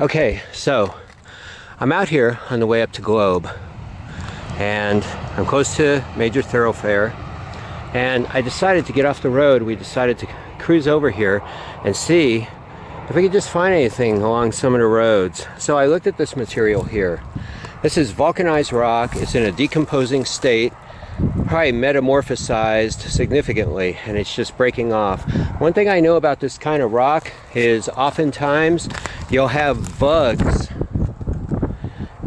Okay, so I'm out here on the way up to Globe, and I'm close to major thoroughfare, and I decided to get off the road. We decided to cruise over here and see if we could just find anything along some of the roads. So I looked at this material here. This is vulcanized rock. It's in a decomposing state, probably metamorphosized significantly, and it's just breaking off. One thing I know about this kind of rock is oftentimes you'll have vugs,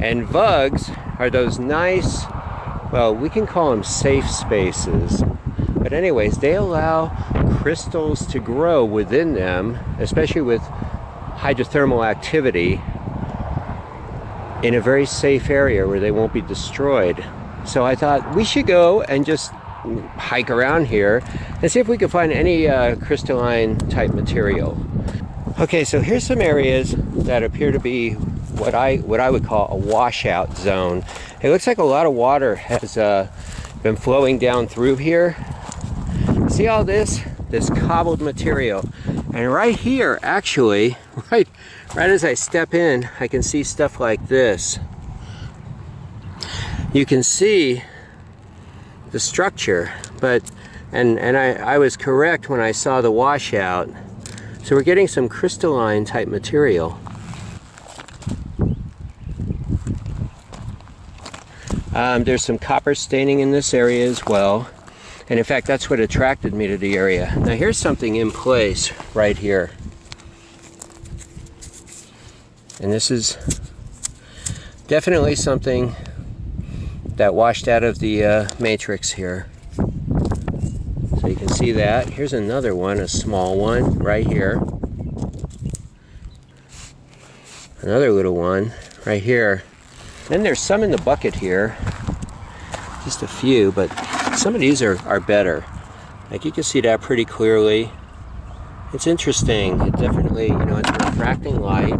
and vugs are those nice, well, we can call them safe spaces, but anyways, they allow crystals to grow within them, especially with hydrothermal activity, in a very safe area where they won't be destroyed. So I thought we should go and just hike around here and see if we can find any crystalline type material. Okay, so here's some areas that appear to be what I would call a washout zone. It looks like a lot of water has been flowing down through here. See all this cobbled material, and right here, actually, right as I step in, I can see stuff like this. You can see the structure, but I was correct when I saw the washout. So we're getting some crystalline type material. There's some copper staining in this area as well. And in fact, that's what attracted me to the area. Now here's something in place right here. And this is definitely something that washed out of the matrix here. So you can see that. Here's another one, a small one right here. Another little one right here. Then there's some in the bucket here. Just a few, but some of these are better. Like you can see that pretty clearly. It's interesting. It definitely, it's refracting light.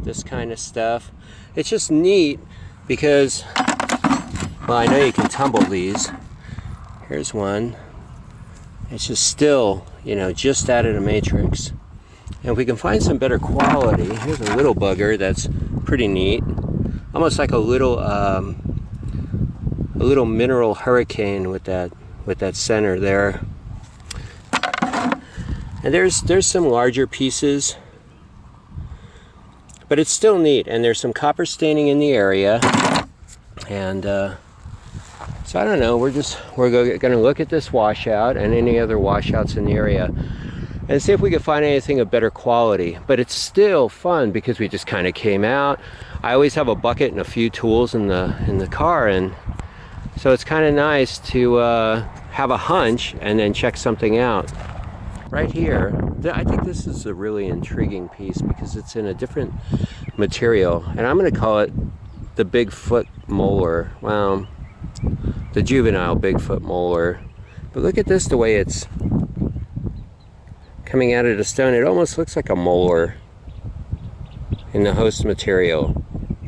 This kind of stuff. It's just neat because, well, I know you can tumble these. Here's one. It's just still, just out of the matrix. And if we can find some better quality, here's a little bugger that's pretty neat. Almost like a little mineral hurricane with that center there. And there's some larger pieces, but it's still neat. And there's some copper staining in the area. And so I don't know, we're going to look at this washout and any other washouts in the area and see if we can find anything of better quality. But it's still fun because we just kind of came out. I always have a bucket and a few tools in the car, and so it's kind of nice to have a hunch and then check something out. Right here, I think this is a really intriguing piece because it's in a different material, and I'm going to call it the Bigfoot molar. Well, the juvenile Bigfoot molar. But look at this, the way it's coming out of the stone. It almost looks like a molar in the host material.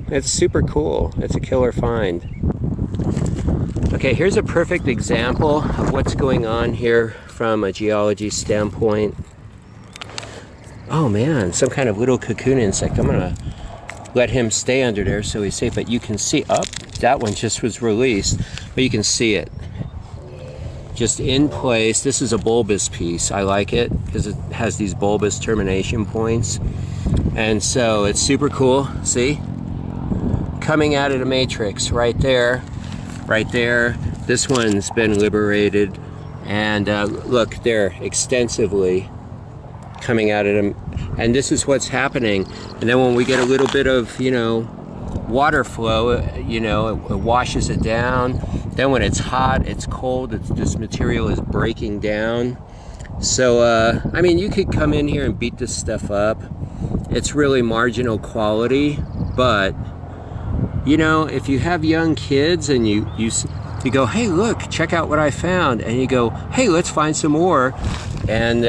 It's super cool. It's a killer find. Okay, here's a perfect example of what's going on here from a geology standpoint. Oh man, some kind of little cocoon insect. I'm gonna let him stay under there so he's safe, but you can see, that one just was released, but you can see it just in place. This is a bulbous piece. I like it because it has these bulbous termination points, and so it's super cool. See, coming out of the matrix right there. This one's been liberated, and look, they're extensively coming out of them, and this is what's happening. And then when we get a little bit of water flow, it washes it down. Then when it's hot, it's cold, this material is breaking down. So I mean, you could come in here and beat this stuff up. It's really marginal quality, but if you have young kids and you go, hey, look, check out what I found, and you go, hey, let's find some more, and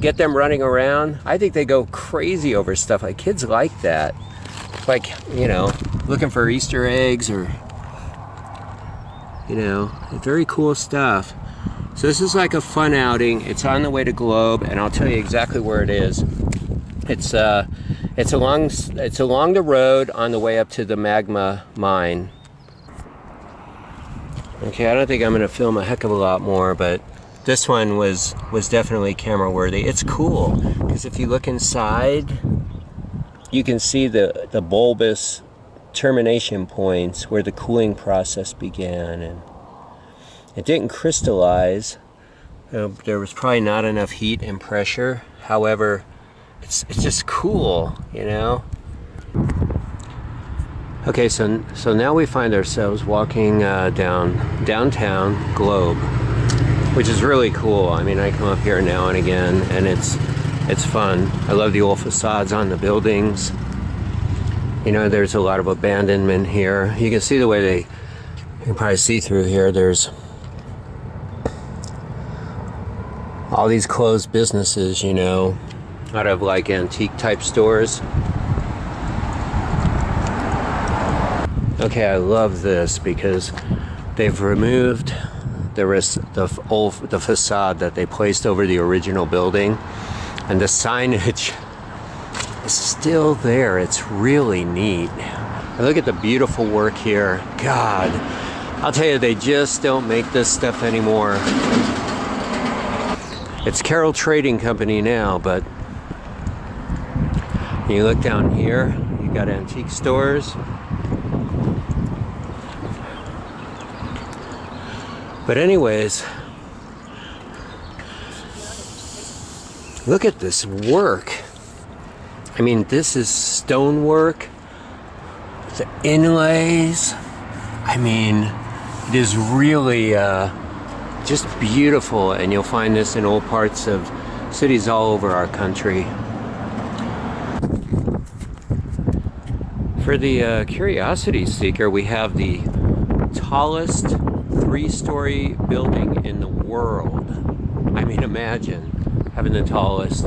get them running around, I think they go crazy over stuff. Like, kids like that. Like, looking for Easter eggs or, very cool stuff. So this is like a fun outing. It's on the way to Globe, and I'll tell you exactly where it is. It's along the road on the way up to the magma mine. Okay, I don't think I'm going to film a heck of a lot more, but this one was definitely camera worthy. It's cool because if you look inside, you can see the bulbous termination points where the cooling process began, and it didn't crystallize. There was probably not enough heat and pressure. However, it's just cool, you know. Okay, so now we find ourselves walking downtown Globe, which is really cool. I mean, I come up here now and again, and it's fun. I love the old facades on the buildings. You know, there's a lot of abandonment here. You can see the way you can probably see through here. There's all these closed businesses, you know, out of like antique type stores. Okay, I love this because they've removed the facade that they placed over the original building, and the signage is still there. It's really neat. And look at the beautiful work here. God, I'll tell you, they just don't make this stuff anymore. It's Carroll Trading Company now, but you look down here, you got antique stores. But anyways, look at this work. I mean, this is stonework, the inlays. I mean, it is really just beautiful, and you'll find this in all parts of cities all over our country. For the curiosity seeker, we have the tallest 3-story building in the world. I mean, imagine having the tallest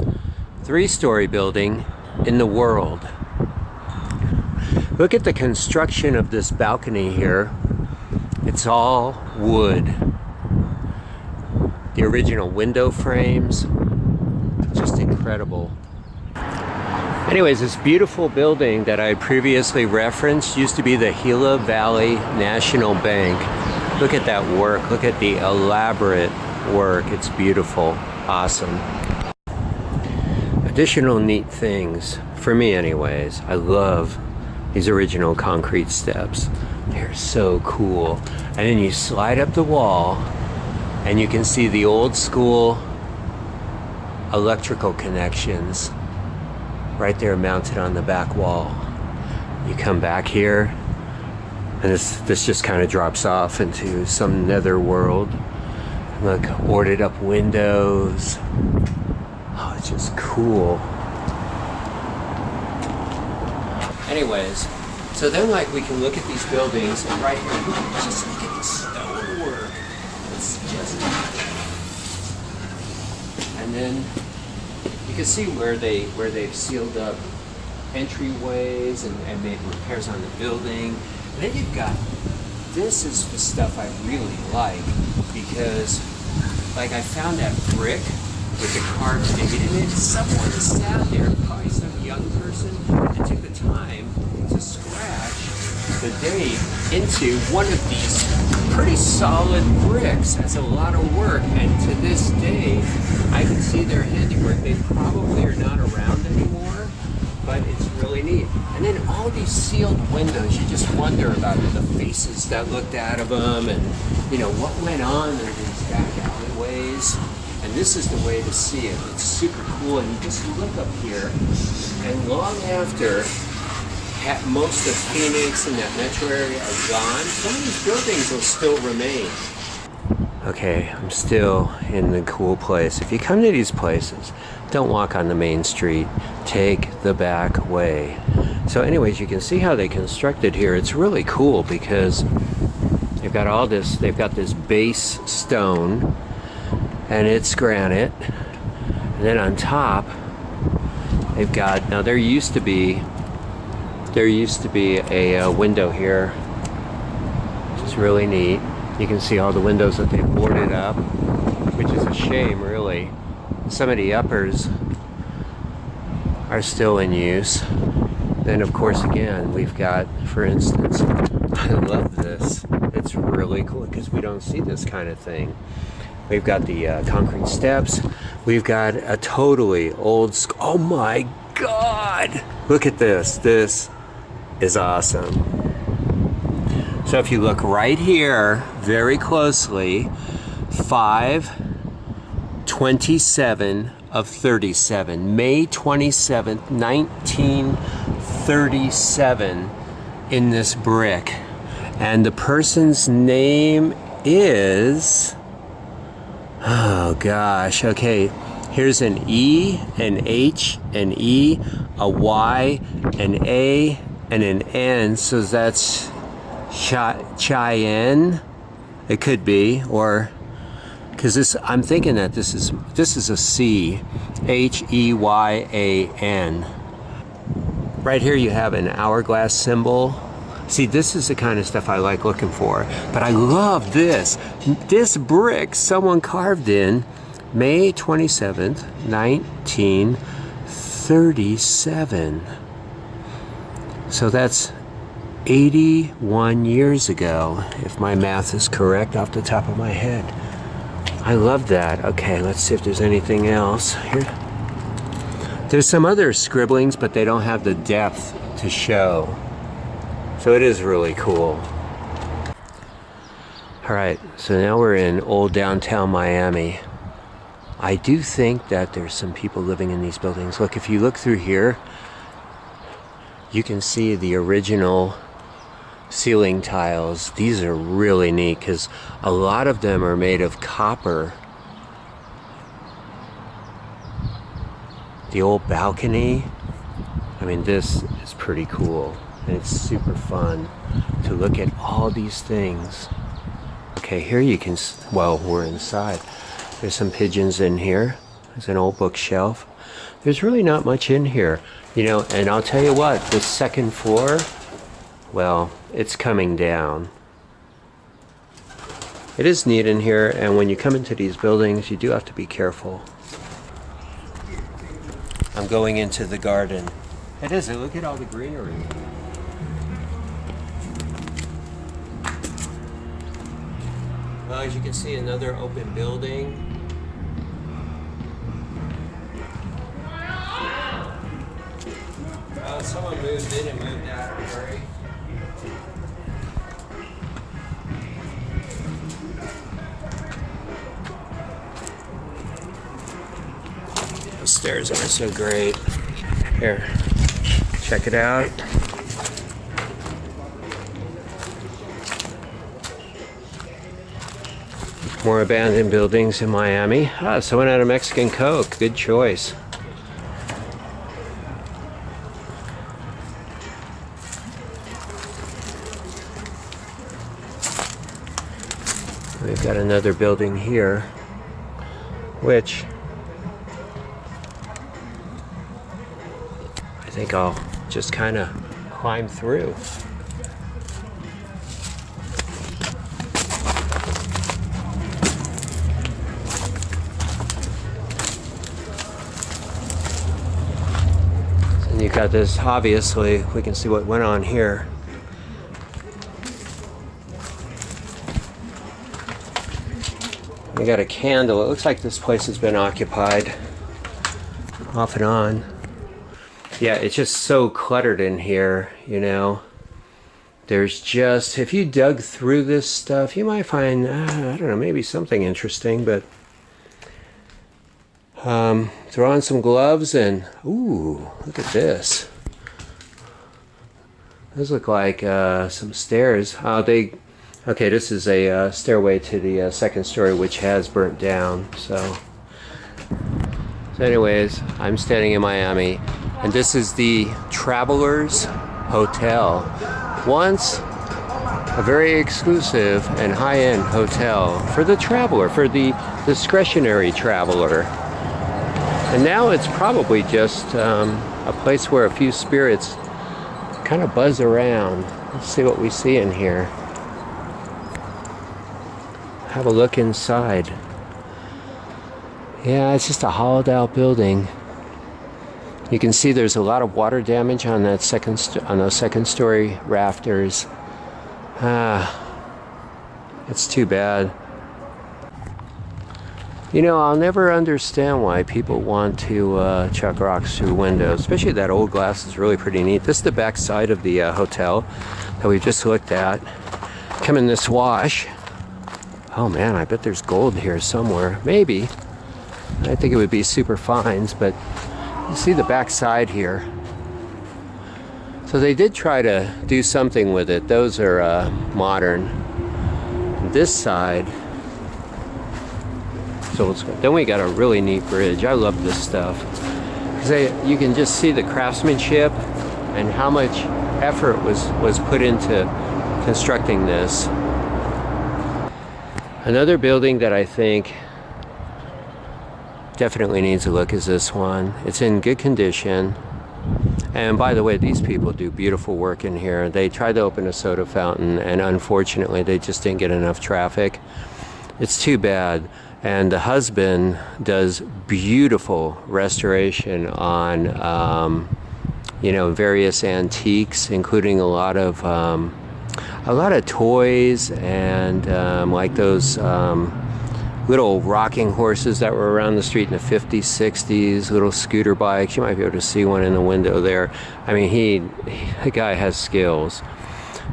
3-story building in the world. Look at the construction of this balcony here. It's all wood. The original window frames, just incredible. Anyways, this beautiful building that I previously referenced used to be the Gila Valley National Bank. Look at that work. Look at the elaborate work. It's beautiful. Awesome. Additional neat things, for me anyways, I love these original concrete steps. They're so cool. And then you slide up the wall and you can see the old school electrical connections right there mounted on the back wall. You come back here, and this just kind of drops off into some nether world. Look, boarded up windows. Oh, it's just cool. Anyways, so then like we can look at these buildings, and right here, just look at the stonework. It's just, and then you can see where they've sealed up entryways and made repairs on the building. And then you've got, this is the stuff I really like, because like I found that brick with the carved digging in it. Someone sat there, probably some young person, and took the time to scratch the date into one of these pretty solid bricks. That's a lot of work, and to this day I can see their handiwork. They probably are not around anymore, but it's really neat. And then all these sealed windows, you just wonder about the faces that looked out of them, and you know what went on in these back alleyways. And this is the way to see it. It's super cool, and you just look up here, and long after most of Phoenix and that metro area are gone, some of these buildings will still remain. Okay, I'm still in the cool place. If you come to these places, don't walk on the main street. Take the back way. So anyways, you can see how they constructed here. It's really cool because they've got all this, they've got this base stone, and it's granite. And then on top, they've got, now there used to be a window here, which is really neat. You can see all the windows that they boarded up, which is a shame, really. Some of the uppers are still in use. Then of course again we've got, for instance, I love this. It's really cool because we don't see this kind of thing. We've got the concrete steps. We've got a totally old school. Oh my God! Look at this. This is awesome. So if you look right here very closely, 5/27 of 37, May 27th, 1937, in this brick. And the person's name is, oh gosh, okay, here's an E, an H, an E, a Y, an A, and an N, so that's Cheyenne. It could be, or because this, I'm thinking that this is a C, H-E-Y-A-N. Right here you have an hourglass symbol. See, this is the kind of stuff I like looking for. But I love this. This brick someone carved in May 27th, 1937. So that's 81 years ago, if my math is correct off the top of my head. I love that. Okay, let's see if there's anything else here. There's some other scribblings, but they don't have the depth to show. So it is really cool. All right, so now we're in old downtown Miami. I do think that there's some people living in these buildings. Look, if you look through here, you can see the original ceiling tiles. These are really neat because a lot of them are made of copper. The old balcony, I mean, this is pretty cool, and it's super fun to look at all these things. Okay, here you can, well, we're inside. There's some pigeons in here. There's an old bookshelf. There's really not much in here, you know, and I'll tell you what, the second floor, well, it's coming down. It is neat in here, and when you come into these buildings, you do have to be careful. I'm going into the garden. It is, look at all the greenery. Well, as you can see, another open building. Someone moved in and moved out, right? The stairs aren't so great. Here, check it out. More abandoned buildings in Miami. Ah, someone had a Mexican Coke. Good choice. We've got another building here, which I think I'll just kind of climb through. And you got this, obviously, we can see what went on here. We got a candle. It looks like this place has been occupied off and on. Yeah, it's just so cluttered in here, you know. There's just, if you dug through this stuff, you might find, I don't know, maybe something interesting, but throw on some gloves and, ooh, look at this. Those look like some stairs. Okay, this is a stairway to the second story, which has burnt down. So anyways, I'm standing in Miami, and this is the Travelers Hotel. Once a very exclusive and high-end hotel for the traveler, for the discretionary traveler. And now it's probably just a place where a few spirits kind of buzz around. Let's see what we see in here. Have a look inside. Yeah, it's just a hollowed out building. You can see there's a lot of water damage on that on those second-story rafters. It's too bad. You know, I'll never understand why people want to chuck rocks through windows, especially that old glass is really pretty neat. This is the back side of the hotel that we just looked at. Come in this wash. Oh man, I bet there's gold here somewhere. Maybe. I think it would be super fines, but you see the back side here. So they did try to do something with it. Those are modern. This side, so then we got a really neat bridge. I love this stuff because you can just see the craftsmanship and how much effort was put into constructing this. Another building that I think definitely needs a look is this one. It's in good condition. And by the way, these people do beautiful work in here. They tried to open a soda fountain, and unfortunately they just didn't get enough traffic. It's too bad. And the husband does beautiful restoration on you know, various antiques, including a lot of toys and like those little rocking horses that were around the street in the 50s, 60s, little scooter bikes. You might be able to see one in the window there. I mean, the guy has skills.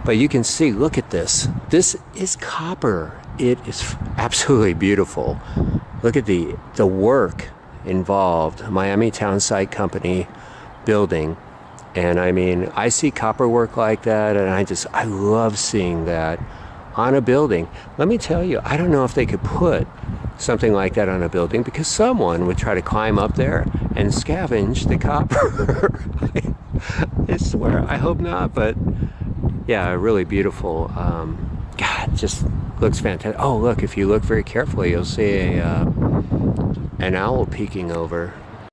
But you can see, look at this. This is copper. It is absolutely beautiful. Look at the work involved. Miami Town Site Company building. And I mean, I see copper work like that, and I love seeing that on a building. Let me tell you, I don't know if they could put something like that on a building because someone would try to climb up there and scavenge the copper. I swear, I hope not, but yeah, really beautiful. God, just looks fantastic. Oh, look, if you look very carefully, you'll see an owl peeking over.